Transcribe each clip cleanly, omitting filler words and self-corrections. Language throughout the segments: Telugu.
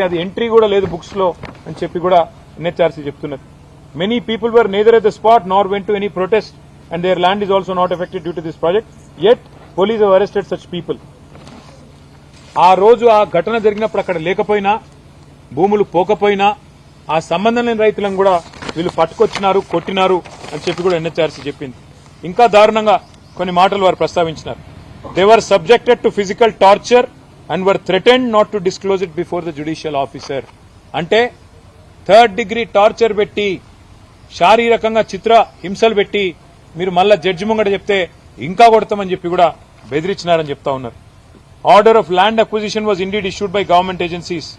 అది ఎంట్రీ కూడా లేదు బుక్స్ లో అని చెప్పి కూడా ఎన్హెచ్ఆర్సీ చెప్తున్నది. Many people were neither at the spot nor went to any protest and their land is also not affected due to this project yet police have arrested such people. ఆ రోజు ఆ ఘటన జరిగినప్పుడు అక్కడ లేకపోయినా, భూములు పోకపోయినా ఆ సంబంధం లేని రైతులను కూడా వీళ్ళు పట్టుకొచ్చినారు, కొట్టినారు అని చెప్పి కూడా ఎన్హెచ్ఆర్సీ చెప్పింది. ఇంకా దారుణంగా కొన్ని మాటలు వారు ప్రస్తావించినారు. They were subjected to physical torture and were threatened not to disclose it before the judicial officer. అంటే 3rd డిగ్రీ టార్చర్ పెట్టి, శారీరకంగా చిత్ర హింసలు పెట్టి మీరు మళ్ళా జడ్జి ముంగట చెప్తే ఇంకా కొడతామని చెప్పి కూడా బెదిరించినారని చెప్తా ఉన్నారు. Order of land acquisition was indeed issued by government agencies.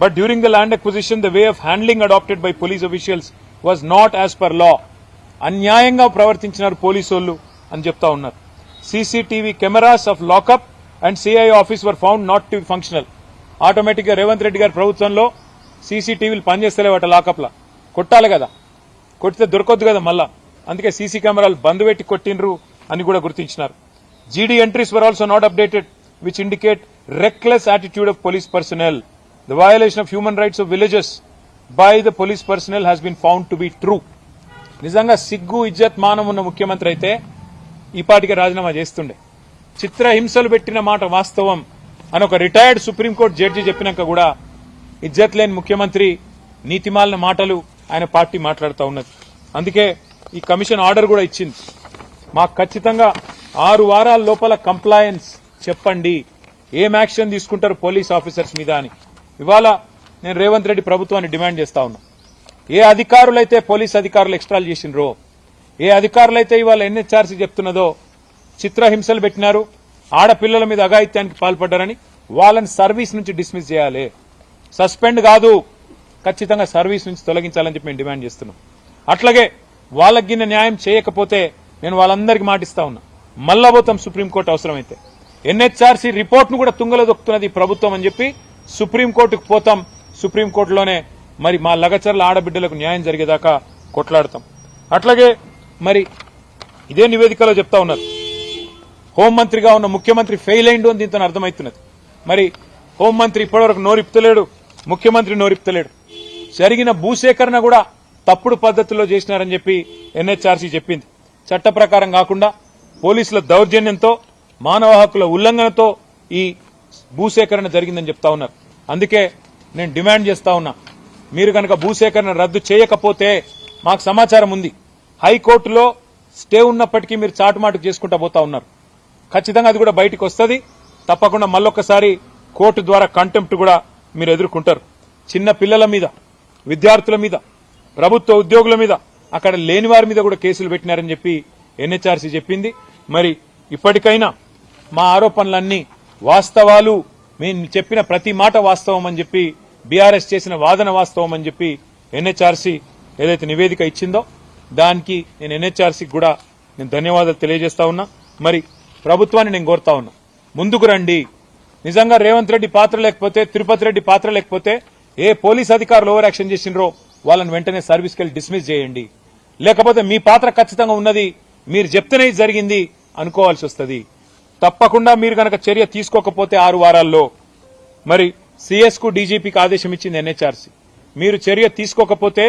But during the land acquisition, the way of handling adopted by police officials was not as per law. అన్యాయంగా ప్రవర్తించినారు పోలీసోళ్లు అని చెప్తా ఉన్నారు. CCTV cameras of lockup and CI office were found not to functional. Automatic గా రేవంత్ రెడ్డి గారి ప్రభుత్వంలో సీసీటీవీలు పనిచేస్తలేవట లాకప్ లా. కొట్టాలి కదా, కొట్టితే దొరకొద్దు కదా మళ్ళా, అందుకే సీసీ కెమెరాలు బంద్ పెట్టి కొట్టిండ్రు అని కూడా గుర్తించినారు. జీడీ entries were also not updated which indicate reckless attitude of police personnel. The violation of human rights of villagers by the police personnel has been found to be true. నిజంగా సిగ్గు ఇజ్జత్ మానం ఉన్న ముఖ్యమంత్రి అయితే ఈ పాటికి రాజీనామా చేస్తుండే. చిత్రహింసలు పెట్టిన మాట వాస్తవం అని ఒక రిటైర్డ్ సుప్రీంకోర్టు జడ్జి చెప్పినాక కూడా ఇజ్జత్ లేని ముఖ్యమంత్రి, నీతిమాలిన మాటలు ఆయన పార్టీ మాట్లాడుతూ ఉన్నది. అందుకే ఈ కమిషన్ ఆర్డర్ కూడా ఇచ్చింది. మాకు ఖచ్చితంగా 6 వారాల లోపల కంప్లయన్స్ చెప్పండి, ఏం యాక్షన్ తీసుకుంటారు పోలీస్ ఆఫీసర్స్ మీద అని. ఇవాళ నేను రేవంత్ రెడ్డి ప్రభుత్వాన్ని డిమాండ్ చేస్తా ఉన్నా. ఏ అధికారులైతే పోలీస్ అధికారులు ఎక్స్ట్రాల్ చేసినరో, ఏ అధికారులైతే ఇవాళ ఎన్హెచ్ఆర్సీ చెప్తున్నదో చిత్రహింసలు పెట్టినారు, ఆడపిల్లల మీద అఘాయిత్యానికి పాల్పడ్డారని వాళ్ళని సర్వీస్ నుంచి డిస్మిస్ చేయాలి. సస్పెండ్ కాదు, ఖచ్చితంగా సర్వీస్ నుంచి తొలగించాలని చెప్పి మేము డిమాండ్ చేస్తున్నాం. అట్లాగే వాళ్ళకి గిన్న న్యాయం చేయకపోతే నేను వాళ్ళందరికీ మాటిస్తా ఉన్నా, మళ్ళా పోతాం సుప్రీంకోర్టు అవసరమైతే. ఎన్హెచ్ఆర్సీ రిపోర్ట్ ను కూడా తుంగలో దొక్కుతున్నది ప్రభుత్వం అని చెప్పి సుప్రీంకోర్టుకు పోతాం. సుప్రీంకోర్టులోనే మరి మా లగచర్ల ఆడబిడ్డలకు న్యాయం జరిగేదాకా కొట్లాడతాం. అట్లాగే మరి ఇదే నివేదికలో చెప్తా ఉన్నారు, హోంమంత్రిగా ఉన్న ముఖ్యమంత్రి ఫెయిల్ అయిండు అని దీంతో అర్థమవుతున్నది. మరి హోంమంత్రి ఇప్పటివరకు నోరిప్తలేడు, ముఖ్యమంత్రి నోరిప్తలేడు. జరిగిన భూసేకరణ కూడా తప్పుడు పద్ధతుల్లో చేసినారని చెప్పి ఎన్హెచ్ఆర్సీ చెప్పింది. చట్ట ప్రకారం కాకుండా పోలీసుల దౌర్జన్యంతో, మానవ హక్కుల ఉల్లంఘనతో ఈ భూసేకరణ జరిగిందని చెప్తా ఉన్నారు. అందుకే నేను డిమాండ్ చేస్తా ఉన్నా, మీరు కనుక భూసేకరణ రద్దు చేయకపోతే, మాకు సమాచారం ఉంది హైకోర్టులో స్టే ఉన్నప్పటికీ మీరు చాటుమాటు చేసుకుంటా పోతా ఉన్నారు. ఖచ్చితంగా అది కూడా బయటకు వస్తుంది. తప్పకుండా మళ్ళొక్కసారి కోర్టు ద్వారా కంటెంప్ట్ కూడా మీరు ఎదుర్కొంటారు. చిన్న పిల్లల మీద, విద్యార్థుల మీద, ప్రభుత్వ ఉద్యోగుల మీద, అక్కడ లేని వారి మీద కూడా కేసులు పెట్టినారని చెప్పి ఎన్హెచ్ఆర్సీ చెప్పింది. మరి ఇప్పటికైనా మా ఆరోపణలన్నీ వాస్తవాలు, మేము చెప్పిన ప్రతి మాట వాస్తవం అని చెప్పి, బీఆర్ఎస్ చేసిన వాదన వాస్తవం అని చెప్పి ఎన్హెచ్ఆర్సీ ఏదైతే నివేదిక ఇచ్చిందో దానికి నేను ఎన్హెచ్ఆర్సీకి కూడా నేను ధన్యవాదాలు తెలియజేస్తా ఉన్నా. మరి ప్రభుత్వాన్ని నేను కోరుతా ఉన్నా, ముందుకు రండి. నిజంగా రేవంత్ రెడ్డి పాత్ర లేకపోతే, తిరుపతి రెడ్డి పాత్ర లేకపోతే, ఏ పోలీస్ అధికారులు ఓవర్ యాక్షన్ చేసినరో వాళ్ళని వెంటనే సర్వీస్కి వెళ్ళి డిస్మిస్ చేయండి. లేకపోతే మీ పాత్ర ఖచ్చితంగా ఉన్నది, మీరు చెప్తేనే జరిగింది అనుకోవాల్సి వస్తుంది. తప్పకుండా మీరు కనుక చర్య తీసుకోకపోతే 6 వారాల్లో మరి సీఎస్ కు డీజీపీకి ఆదేశం ఇచ్చింది ఎన్హెచ్ఆర్సీ. మీరు చర్య తీసుకోకపోతే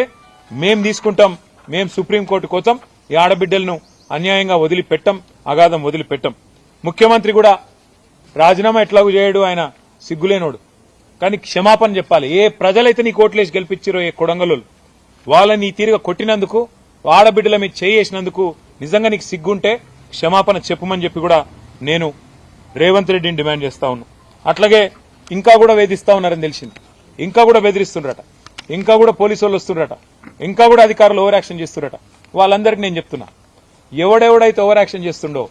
మేం తీసుకుంటాం, మేం సుప్రీంకోర్టుకు పోతాం. ఈ ఆడబిడ్డలను అన్యాయంగా వదిలిపెట్టం, అగాధం వదిలిపెట్టం. ముఖ్యమంత్రి కూడా రాజీనామా ఎట్లాగూ చేయడు, ఆయన సిగ్గులేనోడు. కానీ క్షమాపణ చెప్పాలి. ఏ ప్రజలైతే నీ కోట్లేసి గెలిపించారో, ఏ కొడంగలు వాళ్ళని ఈ తీరుగా కొట్టినందుకు, ఆడబిడ్డల మీద చేసినందుకు నిజంగా నీకు సిగ్గుంటే క్షమాపణ చెప్పమని చెప్పి కూడా నేను రేవంత్ రెడ్డిని డిమాండ్ చేస్తా ఉన్నా. అట్లాగే ఇంకా కూడా వేధిస్తా ఉన్నారని తెలిసింది, ఇంకా కూడా బెదిరిస్తుండ్రట, ఇంకా కూడా పోలీసు వాళ్ళు వస్తుండ్రట, ఇంకా కూడా అధికారులు ఓవర్ యాక్షన్ చేస్తుండ్రట. వాళ్ళందరికీ నేను చెప్తున్నా, ఎవడెవడైతే ఓవర్ యాక్షన్ చేస్తుండో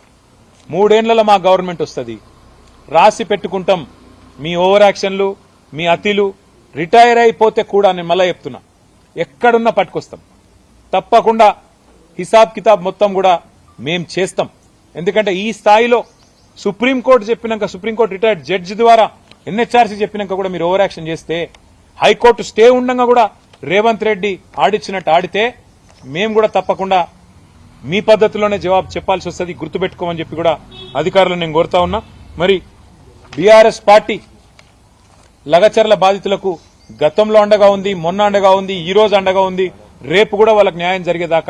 3 ఏళ్లలో మా గవర్నమెంట్ వస్తుంది, రాసి పెట్టుకుంటాం. మీ ఓవర్ యాక్షన్లు, మీ అతిలు రిటైర్ అయిపోతే కూడా నేను మళ్ళా చెప్తున్నా, ఎక్కడున్నా పట్టుకొస్తాం. తప్పకుండా హిసాబ్ కితాబ్ మొత్తం కూడా మేం చేస్తాం. ఎందుకంటే ఈ స్థాయిలో సుప్రీంకోర్టు చెప్పినాక, సుప్రీంకోర్టు రిటైర్డ్ జడ్జి ద్వారా ఎన్హెచ్ఆర్సీ చెప్పినాక కూడా మీరు ఓవర్ యాక్షన్ చేస్తే, హైకోర్టు స్టే ఉండగా కూడా రేవంత్ రెడ్డి ఆడిచ్చినట్టు ఆడితే మేము కూడా తప్పకుండా మీ పద్ధతిలోనే జవాబు చెప్పాల్సి వస్తుంది, గుర్తుపెట్టుకోమని చెప్పి కూడా అధికారులను నేను కోరుతా ఉన్నా. మరి బీఆర్ఎస్ పార్టీ లగచర్ల బాధితులకు గతంలో అండగా ఉంది, మొన్న అండగా ఉంది, ఈ రోజు అండగా ఉంది, రేపు కూడా వాళ్ళకి న్యాయం జరిగేదాకా